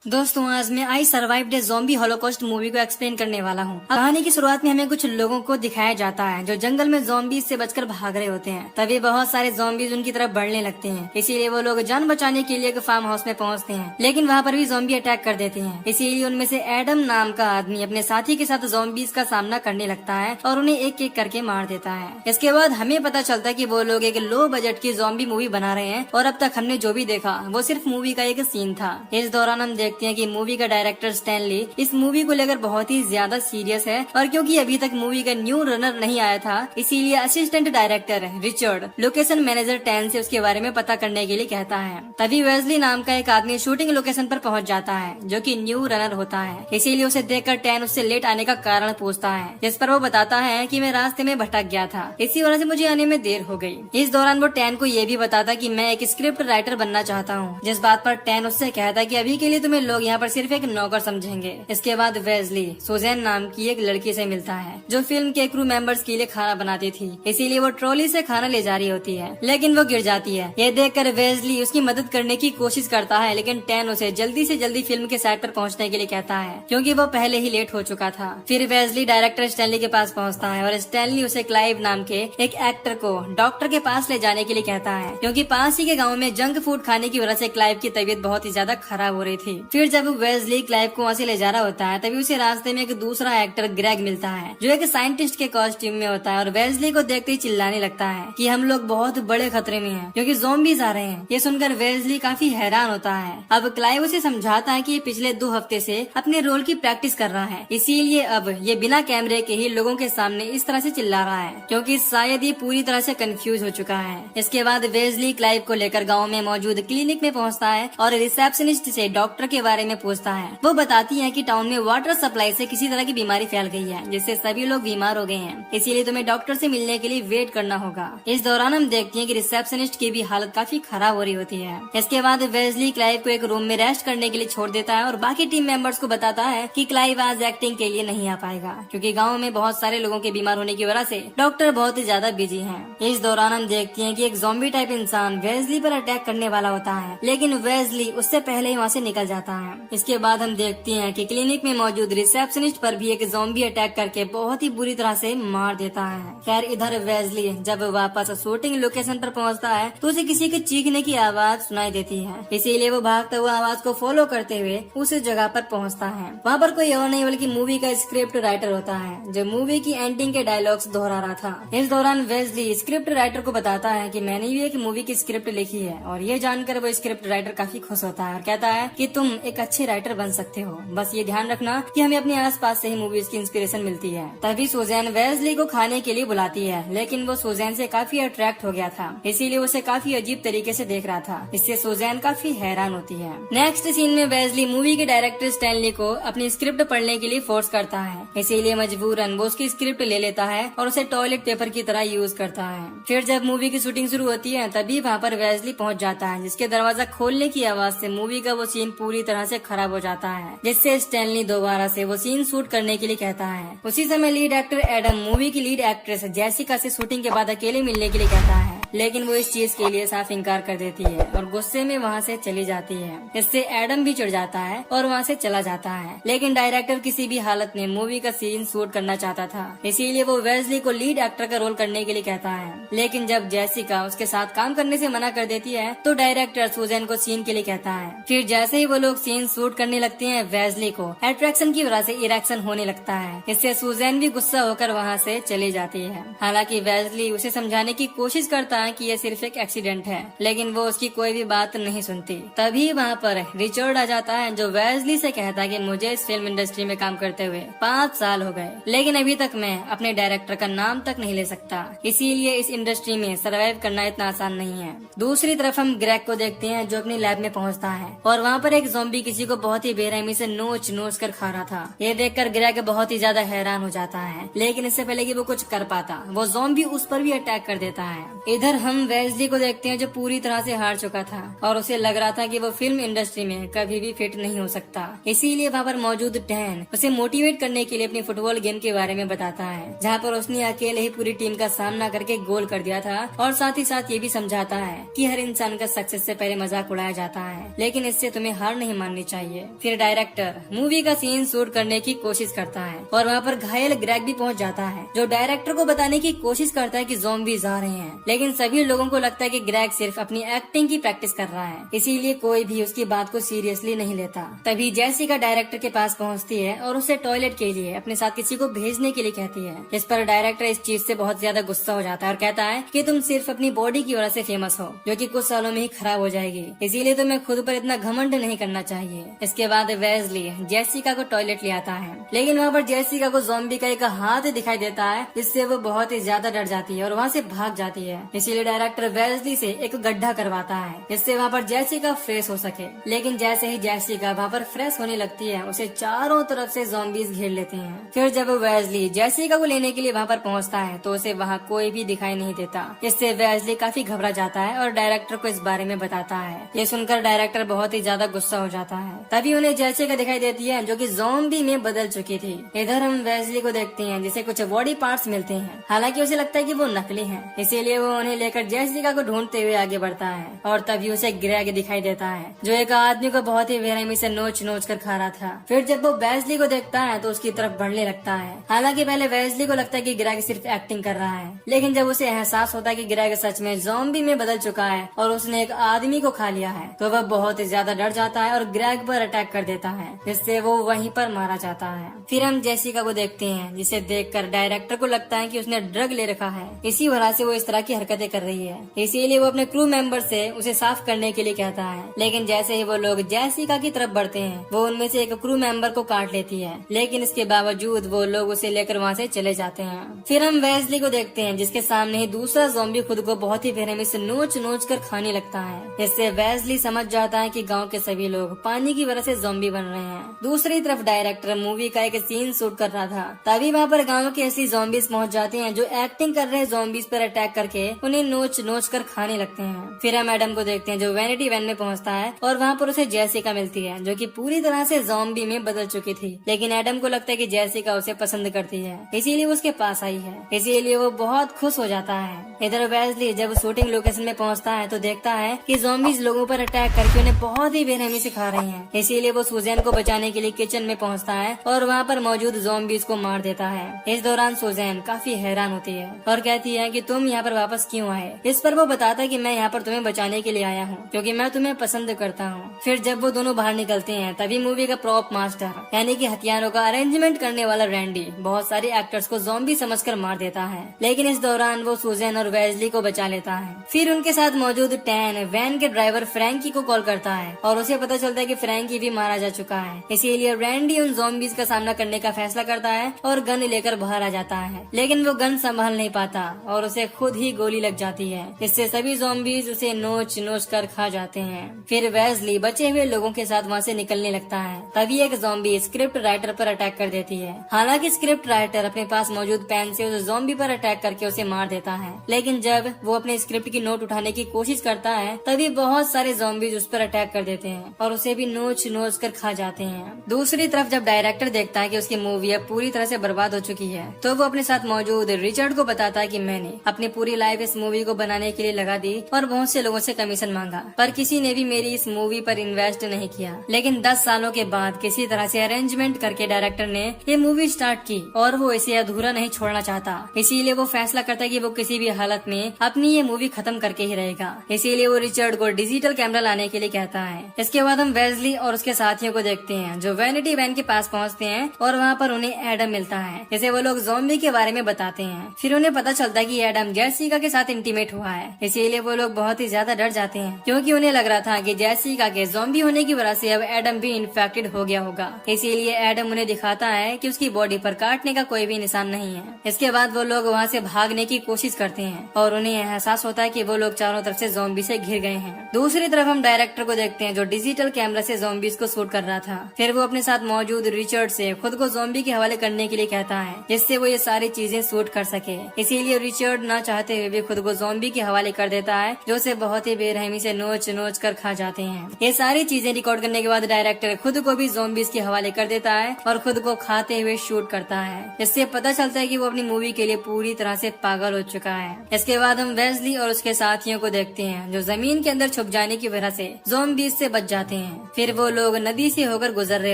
दोस्तों, आज मैं I survived A zombie Holocaust movie को एक्सप्लेन करने वाला हूँ। कहानी की शुरुआत में हमें कुछ लोगों को दिखाया जाता है जो जंगल में ज़ॉम्बीज से बचकर भाग रहे होते हैं। तभी बहुत सारे ज़ॉम्बीज उनकी तरफ बढ़ने लगते हैं। इसीलिए वो लोग जान बचाने के लिए एक फार्म हाउस में पहुँचते हैं, लेकिन वहाँ पर भी ज़ॉम्बी अटैक कर देते हैं। इसीलिए उनमें से एडम नाम का आदमी अपने साथी के साथ ज़ॉम्बीज का सामना करने लगता है और उन्हें एक एक करके मार देता है। इसके बाद हमें पता चलता है कि वो लोग एक लो बजट की ज़ॉम्बी मूवी बना रहे हैं और अब तक हमने जो भी देखा वो सिर्फ मूवी का एक सीन था। इस दौरान हम देखते हैं कि मूवी का डायरेक्टर स्टैनली इस मूवी को लेकर बहुत ही ज्यादा सीरियस है, और क्योंकि अभी तक मूवी का न्यू रनर नहीं आया था, इसीलिए assistant director Richard location manager tan से उसके बारे में पता करने के लिए कहता है। तभी वेस्ली नाम का एक आदमी शूटिंग लोकेशन पर पहुंच जाता है, जो कि न्यू रनर होता है। इसीलिए उसे देखकर टैन उससे लेट आने का कारण पूछता है, जिस पर वो बताता है कि मैं रास्ते में भटक गया था, इसी वजह से मुझे आने में देर हो गई। इस दौरान वो टैन को ये भी बताता कि मैं एक स्क्रिप्ट राइटर बनना चाहता हूँ, जिस बात पर टैन उससे कहता कि अभी के लिए तुम्हें लोग यहाँ पर सिर्फ एक नौकर समझेंगे। इसके बाद वेस्ली सुजैन नाम की एक लड़की से मिलता है जो फिल्म के क्रू मेंबर्स के लिए खाना बनाती थी। इसीलिए वो ट्रॉली से खाना ले जा रही होती है, लेकिन वो गिर जाती है। ये देखकर वेस्ली उसकी मदद करने की कोशिश करता है, लेकिन टैन उसे जल्दी से जल्दी फिल्म के सेट पर पहुंचने के लिए कहता है, क्योंकि वो पहले ही लेट हो चुका था। फिर वेस्ली डायरेक्टर स्टैनली के पास पहुंचता है और स्टैनली उसे क्लाइव नाम के एक एक्टर को डॉक्टर के पास ले जाने के लिए कहता है, क्योंकि पास ही के गाँव में जंक फूड खाने की वजह से क्लाइव की तबीयत बहुत ही ज्यादा खराब हो रही थी। फिर जब वेस्ली क्लाइव को वहाँ से ले जा रहा होता है, तभी उसे रास्ते में एक दूसरा एक्टर ग्रेग मिलता है, जो एक साइंटिस्ट के कॉस्ट्यूम में होता है, और वेस्ली को देखते ही चिल्लाने लगता है कि हम लोग बहुत बड़े खतरे में हैं, क्योंकि ज़ॉम्बीज आ रहे हैं। ये सुनकर वेस्ली काफी हैरान होता है। अब क्लाइव उसे समझाता है कि ये पिछले 2 हफ्ते से अपने रोल की प्रैक्टिस कर रहा है, इसीलिए अब ये बिना कैमरे के ही लोगों के सामने इस तरह से चिल्ला रहा है, क्योंकि शायद ये पूरी तरह से कंफ्यूज हो चुका है। इसके बाद वेस्ली क्लाइव को लेकर गाँव में मौजूद क्लिनिक में पहुँचता है और रिसेप्शनिस्ट से डॉक्टर के बारे में पूछता है। वो बताती है कि टाउन में वाटर सप्लाई से किसी तरह की बीमारी फैल गई है, जिससे सभी लोग बीमार हो गए हैं, इसीलिए तुम्हें डॉक्टर से मिलने के लिए वेट करना होगा। इस दौरान हम देखते हैं कि रिसेप्शनिस्ट की भी हालत काफी खराब हो रही होती है। इसके बाद वेस्ली क्लाइव को एक रूम में रेस्ट करने के लिए छोड़ देता है और बाकी टीम मेंबर्स को बताता है कि क्लाइव आज एक्टिंग के लिए नहीं आ पाएगा, क्योंकि गाँव में बहुत सारे लोगों के बीमार होने की वजह से डॉक्टर बहुत ही ज्यादा बिजी है। इस दौरान हम देखते हैं कि एक ज़ॉम्बी टाइप इंसान वेस्ली पर अटैक करने वाला होता है, लेकिन वेस्ली उससे पहले ही वहाँ से निकल जाता है। इसके बाद हम देखते हैं कि क्लिनिक में मौजूद रिसेप्शनिस्ट पर भी एक ज़ॉम्बी अटैक करके बहुत ही बुरी तरह से मार देता है। खैर, इधर वेस्ली जब वापस शूटिंग लोकेशन पर पहुंचता है तो उसे किसी के चीखने की आवाज सुनाई देती है, इसीलिए वो भागते हुए आवाज को फॉलो करते हुए उस जगह पर पहुंचता है। वहाँ पर कोई और नहीं बल्कि मूवी का स्क्रिप्ट राइटर होता है, जो मूवी की एंडिंग के डायलॉग्स दोहरा रहा था। इस दौरान वेस्ली स्क्रिप्ट राइटर को बताता है कि मैंने भी एक मूवी की स्क्रिप्ट लिखी है, और ये जानकर वो स्क्रिप्ट राइटर काफी खुश होता है और कहता है कि तुम एक अच्छे राइटर बन सकते हो, बस ये ध्यान रखना कि हमें अपने आसपास से ही मूवीज की इंस्पिरेशन मिलती है। तभी सुजैन वेस्ली को खाने के लिए बुलाती है, लेकिन वो सुजैन से काफी अट्रैक्ट हो गया था, इसीलिए उसे काफी अजीब तरीके से देख रहा था। इससे सुजैन काफी हैरान होती है। नेक्स्ट सीन में वेस्ली मूवी के डायरेक्टर स्टैनली को अपनी स्क्रिप्ट पढ़ने के लिए फोर्स करता है, इसीलिए मजबूरन वो उसकी स्क्रिप्ट ले लेता है और उसे टॉयलेट पेपर की तरह यूज करता है। फिर जब मूवी की शूटिंग शुरू होती है, तभी वहाँ पर वेस्ली पहुँच जाता है, जिसके दरवाजा खोलने की आवाज से मूवी का वो सीन पूरी तरह से खराब हो जाता है, जिससे स्टैनली दोबारा से वो सीन शूट करने के लिए कहता है। उसी समय लीड एक्टर एडम मूवी की लीड एक्ट्रेस जेसिका से शूटिंग के बाद अकेले मिलने के लिए कहता है, लेकिन वो इस चीज के लिए साफ इनकार कर देती है और गुस्से में वहाँ से चली जाती है। इससे एडम भी चिढ़ जाता है और वहाँ से चला जाता है, लेकिन डायरेक्टर किसी भी हालत में मूवी का सीन शूट करना चाहता था, इसीलिए वो वेस्ली को लीड एक्टर का रोल करने के लिए कहता है। लेकिन जब जेसिका उसके साथ काम करने से मना कर देती है, तो डायरेक्टर सुजैन को सीन के लिए कहता है। फिर जैसे ही वो लोग सीन शूट करने लगते हैं, वेस्ली को अट्रैक्शन की वजह से इरेक्शन होने लगता है। इससे सुजैन भी गुस्सा होकर वहाँ से चली जाती है। हालांकि वेस्ली उसे समझाने की कोशिश करता है कि ये सिर्फ एक एक्सीडेंट है, लेकिन वो उसकी कोई भी बात नहीं सुनती। तभी वहाँ पर रिचर्ड आ जाता है, जो वेस्ली से कहता है कि मुझे इस फिल्म इंडस्ट्री में काम करते हुए 5 साल हो गए, लेकिन अभी तक मैं अपने डायरेक्टर का नाम तक नहीं ले सकता, इसीलिए इस इंडस्ट्री में सर्वाइव करना इतना आसान नहीं है। दूसरी तरफ हम ग्रेग को देखते हैं, जो अपनी लैब में पहुँचता है और वहाँ पर एक ज़ॉम्बी किसी को बहुत ही बेरहमी से नोच नोच कर खा रहा था। ये देखकर ग्रेग बहुत ही ज्यादा हैरान हो जाता है, लेकिन इससे पहले कि वो कुछ कर पाता, वो ज़ॉम्बी उस पर भी अटैक कर देता है। इधर इधर हम वेस्ली को देखते हैं जो पूरी तरह से हार चुका था और उसे लग रहा था कि वो फिल्म इंडस्ट्री में कभी भी फिट नहीं हो सकता। इसीलिए वहाँ पर मौजूद डैन उसे मोटिवेट करने के लिए अपनी फुटबॉल गेम के बारे में बताता है, जहाँ पर उसने अकेले ही पूरी टीम का सामना करके गोल कर दिया था और साथ ही साथ ये भी समझाता है कि हर इंसान का सक्सेस से पहले मजाक उड़ाया जाता है, लेकिन इससे तुम्हें हार नहीं माननी चाहिए। फिर डायरेक्टर मूवी का सीन शूट करने की कोशिश करता है और वहाँ पर घायल ग्रेग भी पहुँच जाता है, जो डायरेक्टर को बताने की कोशिश करता है कि ज़ॉम्बीज़ आ रहे हैं, लेकिन सभी लोगों को लगता है कि ग्रेग सिर्फ अपनी एक्टिंग की प्रैक्टिस कर रहा है, इसीलिए कोई भी उसकी बात को सीरियसली नहीं लेता। तभी जेसिका डायरेक्टर के पास पहुंचती है और उसे टॉयलेट के लिए अपने साथ किसी को भेजने के लिए कहती है। इस पर डायरेक्टर इस चीज से बहुत ज्यादा गुस्सा हो जाता है और कहता है कि तुम सिर्फ अपनी बॉडी की वजह से फेमस हो, जो कि कुछ सालों में ही खराब हो जाएगी, इसीलिए तुम्हें खुद पर इतना घमंड नहीं करना चाहिए। इसके बाद वेस्ली जेसिका को टॉयलेट ले आता है, लेकिन वहाँ पर जेसिका को ज़ॉम्बी का एक हाथ दिखाई देता है, जिससे वो बहुत ही ज्यादा डर जाती है और वहाँ से भाग जाती है। इसीलिए डायरेक्टर वेस्ली से एक गड्ढा करवाता है, जिससे वहाँ पर जेसिका फ्रेश हो सके। लेकिन जैसे ही जेसिका वहाँ पर फ्रेश होने लगती है, उसे चारों तरफ से ज़ॉम्बीज घेर लेते हैं। फिर जब वेस्ली जेसिका को लेने के लिए वहाँ पर पहुँचता है तो उसे वहाँ कोई भी दिखाई नहीं देता। इससे वेस्ली काफी घबरा जाता है और डायरेक्टर को इस बारे में बताता है। ये सुनकर डायरेक्टर बहुत ही ज्यादा गुस्सा हो जाता है। तभी उन्हें जेसिका दिखाई देती है, जो कि ज़ॉम्बी में बदल चुकी थी। इधर हम वेस्ली को देखते हैं जिसे कुछ बॉडी पार्ट्स मिलते हैं, हालांकि उसे लगता है कि वो नकली हैं, इसीलिए वो उन्हें लेकर जेसिका को ढूंढते हुए आगे बढ़ता है और तभी उसे ग्रेग दिखाई देता है, जो एक आदमी को बहुत ही बेरहमी से नोच नोच कर खा रहा था। फिर जब वो वेस्ली को देखता है तो उसकी तरफ बढ़ने लगता है। हालांकि पहले वेस्ली को लगता है कि ग्रेग सिर्फ एक्टिंग कर रहा है, लेकिन जब उसे एहसास होता है कि ग्रेग सच में ज़ॉम्बी में बदल चुका है और उसने एक आदमी को खा लिया है, तो वह बहुत ही ज्यादा डर जाता है और ग्रेग पर अटैक कर देता है, जिससे वो वहीं पर मारा जाता है। फिर हम जेसिका को देखते हैं, जिसे देखकर डायरेक्टर को लगता है कि उसने ड्रग ले रखा है, इसी वजह से वो इस तरह की हरकतें कर रही है। इसीलिए वो अपने क्रू मेंबर से उसे साफ करने के लिए कहता है, लेकिन जैसे ही वो लोग जेसिका की तरफ बढ़ते हैं, वो उनमें से एक क्रू मेंबर को काट लेती है, लेकिन इसके बावजूद वो लोग उसे लेकर वहाँ से चले जाते हैं। फिर हम वेस्ली को देखते हैं, जिसके सामने ही दूसरा ज़ॉम्बी खुद को बहुत ही बेरहमी से नोच नोच कर खाने लगता है। इससे वेस्ली समझ जाता है कि गांव के सभी लोग पानी की वजह से ज़ॉम्बी बन रहे हैं। दूसरी तरफ डायरेक्टर मूवी का एक सीन शूट कर रहा था, तभी वहाँ पर गाँव के ऐसी ज़ॉम्बीज पहुँच जाते हैं जो एक्टिंग कर रहे ज़ॉम्बीज पर अटैक करके उन्हें नोच नोच कर खाने लगते हैं। फिर हम एडम को देखते हैं, जो वैनिटी वैन में पहुँचता है और वहाँ पर उसे जेसिका मिलती है, जो कि पूरी तरह से ज़ॉम्बी में बदल चुकी थी, लेकिन एडम को लगता है कि जेसिका उसे पसंद करती है, इसीलिए वो उसके पास आई है, इसीलिए वो बहुत खुश हो जाता है। इधर वेस्ली जब शूटिंग लोकेशन में पहुँचता है तो देखता है कि ज़ॉम्बीज लोगों पर अटैक करके उन्हें बहुत ही बेरहमी से खा रही हैं, इसीलिए वो सुजैन को बचाने के लिए किचन में पहुँचता है और वहाँ पर मौजूद ज़ॉम्बीज को मार देता है। इस दौरान सुजैन काफी हैरान होती है और कहती है कि तुम यहाँ पर वापस क्यों आए। इस पर वो बताता है कि मैं यहाँ पर तुम्हें बचाने के लिए आया हूँ, क्योंकि मैं तुम्हें पसंद करता हूँ। फिर जब वो दोनों बाहर निकलते हैं, तभी मूवी का प्रॉप मास्टर यानी कि हथियारों का अरेंजमेंट करने वाला रैंडी बहुत सारे एक्टर्स को ज़ॉम्बी समझकर मार देता है, लेकिन इस दौरान वो सुजैन और वेस्ली को बचा लेता है। फिर उनके साथ मौजूद टैन वैन के ड्राइवर फ्रैंकी को कॉल करता है और उसे पता चलता है कि फ्रैंकी भी मारा जा चुका है, इसीलिए रैंडी उन ज़ॉम्बीज का सामना करने का फैसला करता है और गन लेकर बाहर आ जाता है, लेकिन वो गन संभाल नहीं पाता और उसे खुद ही गोली लग जाती है। इससे सभी ज़ॉम्बीज उसे नोच नोच कर खा जाते हैं। फिर वेस्ली बचे हुए लोगों के साथ वहाँ से निकलने लगता है, तभी एक ज़ॉम्बी स्क्रिप्ट राइटर पर अटैक कर देती है। हालांकि स्क्रिप्ट राइटर अपने पास मौजूद पेन से उस ज़ॉम्बी पर अटैक करके उसे मार देता है, लेकिन जब वो अपने स्क्रिप्ट की नोट उठाने की कोशिश करता है, तभी बहुत सारे ज़ॉम्बीज उस पर अटैक कर देते हैं और उसे भी नोच नोच कर खा जाते हैं। दूसरी तरफ जब डायरेक्टर देखता है कि उसकी मूवी अब पूरी तरह से बर्बाद हो चुकी है, तो वो अपने साथ मौजूद रिचर्ड को बताता है कि मैंने अपनी पूरी लाइफ इस मूवी को बनाने के लिए लगा दी और बहुत से लोगों से कमीशन मांगा, पर किसी ने भी मेरी इस मूवी पर इन्वेस्ट नहीं किया। लेकिन 10 सालों के बाद किसी तरह से अरेंजमेंट करके डायरेक्टर ने ये मूवी स्टार्ट की और वो इसे अधूरा नहीं छोड़ना चाहता, इसीलिए वो फैसला करता है कि वो किसी भी हालत में अपनी ये मूवी खत्म करके ही रहेगा। इसीलिए वो रिचर्ड को डिजिटल कैमरा लाने के लिए कहता है। इसके बाद हम वेस्ली और उसके साथियों को देखते हैं, जो वैनिटी वैन के पास पहुँचते हैं और वहाँ पर उन्हें एडम मिलता है, जिसे वो लोग ज़ॉम्बी के बारे में बताते हैं। फिर उन्हें पता चलता है कि एडम जेसिका के साथ इंटीमेट हुआ है, इसीलिए वो लोग बहुत ही ज्यादा डर जाते हैं, क्योंकि उन्हें लग रहा था कि जेसिका के ज़ॉम्बी होने की वजह से अब एडम भी इन्फेक्टेड हो गया होगा। इसीलिए एडम उन्हें दिखाता है कि उसकी बॉडी पर काटने का कोई भी निशान नहीं है। इसके बाद वो लोग वहाँ से भागने की कोशिश करते हैं और उन्हें एहसास होता है कि वो लोग चारों तरफ से ज़ॉम्बी से घिर गए हैं। दूसरी तरफ हम डायरेक्टर को देखते हैं, जो डिजिटल कैमरा से ज़ॉम्बीज को शूट कर रहा था। फिर वो अपने साथ मौजूद रिचर्ड से खुद को ज़ॉम्बी के हवाले करने के लिए कहता है, जिससे वो ये सारी चीजें शूट कर सके। इसीलिए रिचर्ड ना चाहते हुए भी खुद को ज़ॉम्बी के हवाले कर देता है, जो उसे बहुत ही बेरहमी से नोच नोच कर खा जाते हैं। ये सारी चीजें रिकॉर्ड करने के बाद डायरेक्टर खुद को भी ज़ॉम्बीज के हवाले कर देता है और खुद को खाते हुए शूट करता है। इससे पता चलता है कि वो अपनी मूवी के लिए पूरी तरह से पागल हो चुका है। इसके बाद हम वेस्ली और उसके साथियों को देखते हैं, जो जमीन के अंदर छुप जाने की वजह से ज़ॉम्बीज से बच जाते हैं। फिर वो लोग नदी से होकर गुजर रहे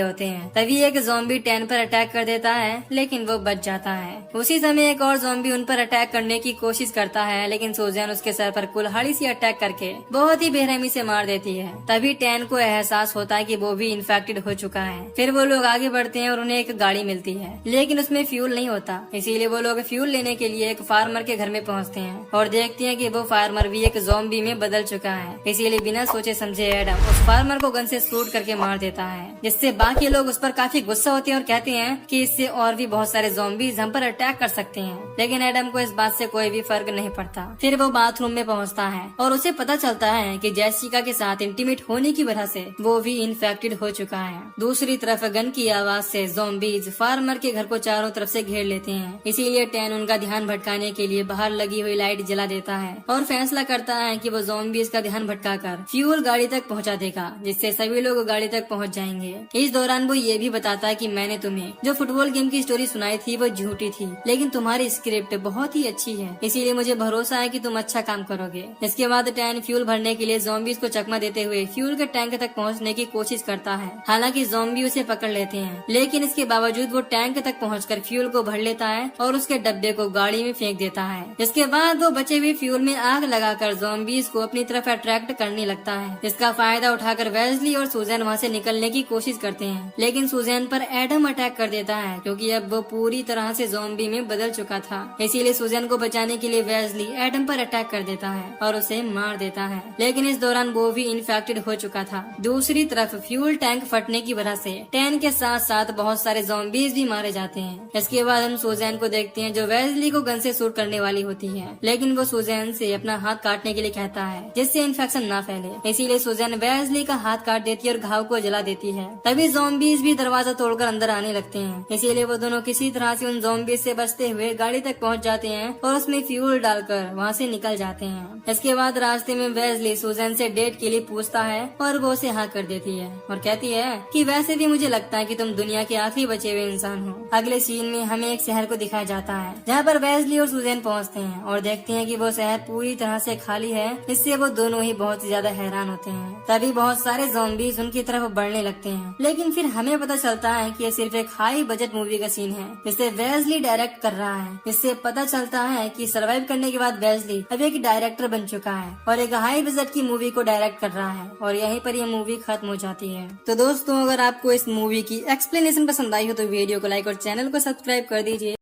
होते हैं, तभी एक ज़ॉम्बी टैन पर अटैक कर देता है, लेकिन वो बच जाता है। उसी समय एक और ज़ॉम्बी उन पर अटैक करने की कोशिश करता है, लेकिन सूजन उसके सर पर कुल्हाड़ी से अटैक करके बहुत ही बेरहमी से मार देती है। तभी टैन को एहसास होता है कि वो भी इन्फेक्टेड हो चुका है। फिर वो लोग आगे बढ़ते हैं और उन्हें एक गाड़ी मिलती है, लेकिन उसमें फ्यूल नहीं होता। इसीलिए वो लोग फ्यूल लेने के लिए एक फार्मर के घर में पहुंचते हैं और देखते हैं कि वो फार्मर भी एक ज़ॉम्बी में बदल चुका है। इसीलिए बिना सोचे समझे एडम उस फार्मर को गन से शूट करके मार देता है, जिससे बाकी लोग उस पर काफी गुस्सा होते हैं और कहते हैं कि इससे और भी बहुत सारे ज़ॉम्बीज हम पर अटैक कर सकते हैं। लेकिन एडम को इस बात से कोई भी फर्क नहीं पड़ता। फिर वो बाथरूम में पहुंचता है और उसे पता चलता है कि जेसिका के साथ इंटीमेट होने की वजह से वो भी इन्फेक्टेड हो चुका है। दूसरी तरफ गन की आवाज से ज़ॉम्बीज फार्मर के घर को चारों तरफ से घेर लेते हैं। इसीलिए टैन उनका ध्यान भटकाने के लिए बाहर लगी हुई लाइट जला देता है और फैसला करता है कि वो ज़ॉम्बीज का ध्यान भटकाकर फ्यूल गाड़ी तक पहुंचा देगा, जिससे सभी लोग गाड़ी तक पहुंच जाएंगे। इस दौरान वो ये भी बताता है कि मैंने तुम्हें जो फुटबॉल गेम की स्टोरी सुनाई थी वो झूठी थी, लेकिन तुम्हारी स्क्रिप्ट बहुत ही अच्छी है, इसीलिए मुझे भरोसा है कि तुम अच्छा काम करोगे। इसके बाद टैन फ्यूल भरने के लिए ज़ॉम्बीज को चकमा देते हुए फ्यूल के टैंक तक पहुंचने की कोशिश करता है। हालांकि ज़ॉम्बी उसे पकड़ लेते हैं, लेकिन इसके बावजूद वो टैंक तक पहुंचकर फ्यूल को भर लेता है और उसके डब्बे को गाड़ी में फेंक देता है। इसके बाद वो बचे हुए फ्यूल में आग लगाकर ज़ॉम्बीज को अपनी तरफ अट्रैक्ट करने लगता है। इसका फायदा उठाकर वेस्ली और सूजन वहाँ से निकलने की कोशिश करते हैं, लेकिन सूजन पर एडम अटैक कर देता है, क्योंकि अब वो पूरी तरह से ज़ॉम्बी में बदल चुका था। इसीलिए सूजन को बचाने के लिए वेस्ली एडम पर अटैक कर देता है और उसे मार देता है, लेकिन इस दौरान वो भी इन्फेक्टेड हो चुका था। दूसरी तरफ फ्यूल टैंक फटने की वजह से टैन के साथ साथ बहुत सारे ज़ॉम्बीज भी मारे जाते हैं। इसके बाद हम सूजन को देखते हैं, जो वेस्ली को गन से शूट करने वाली होती है, लेकिन वो सूजन से अपना हाथ काटने के लिए कहता है, जिससे इन्फेक्शन न फैले। इसीलिए सूजन वेस्ली का हाथ काट देती है और घाव को जला देती है। तभी ज़ॉम्बीज भी दरवाजा तोड़कर अंदर आने लगते हैं। इसीलिए वो दोनों किसी तरह से उन ज़ॉम्बीज से बचते हुए गाड़ी तक पहुंच जाते हैं और उसमें फ्यूल डालकर वहाँ से निकल जाते हैं। इसके बाद रास्ते में वेस्ली सूजन से डेट के लिए पूछता है और वो उसे हाँ कर देती है और कहती है कि वैसे भी मुझे लगता है कि तुम दुनिया के आखिरी बचे हुए इंसान हो। अगले सीन में हमें एक शहर को दिखाया जाता है, जहाँ पर वेस्ली और सूजन पहुँचते हैं और देखते हैं कि वो शहर पूरी तरह से खाली है। इससे वो दोनों ही बहुत ज्यादा हैरान होते हैं। तभी बहुत सारे ज़ॉम्बीज उनकी तरफ बढ़ने लगते हैं, लेकिन फिर हमें पता चलता है कि ये सिर्फ एक हाई बजट मूवी का सीन है, जिसे वेस्ली डायरेक्ट कर रहा है। इससे पता चलता है कि सर्वाइव करने के बाद वेस्ली अब एक डायरेक्टर बन चुका है और एक हाई बजट की मूवी को डायरेक्ट कर रहा है, और यहीं पर यह मूवी खत्म हो जाती है। तो दोस्तों, अगर आपको इस मूवी की एक्सप्लेनेशन पसंद आई हो तो वीडियो को लाइक और चैनल को सब्सक्राइब कर दीजिए।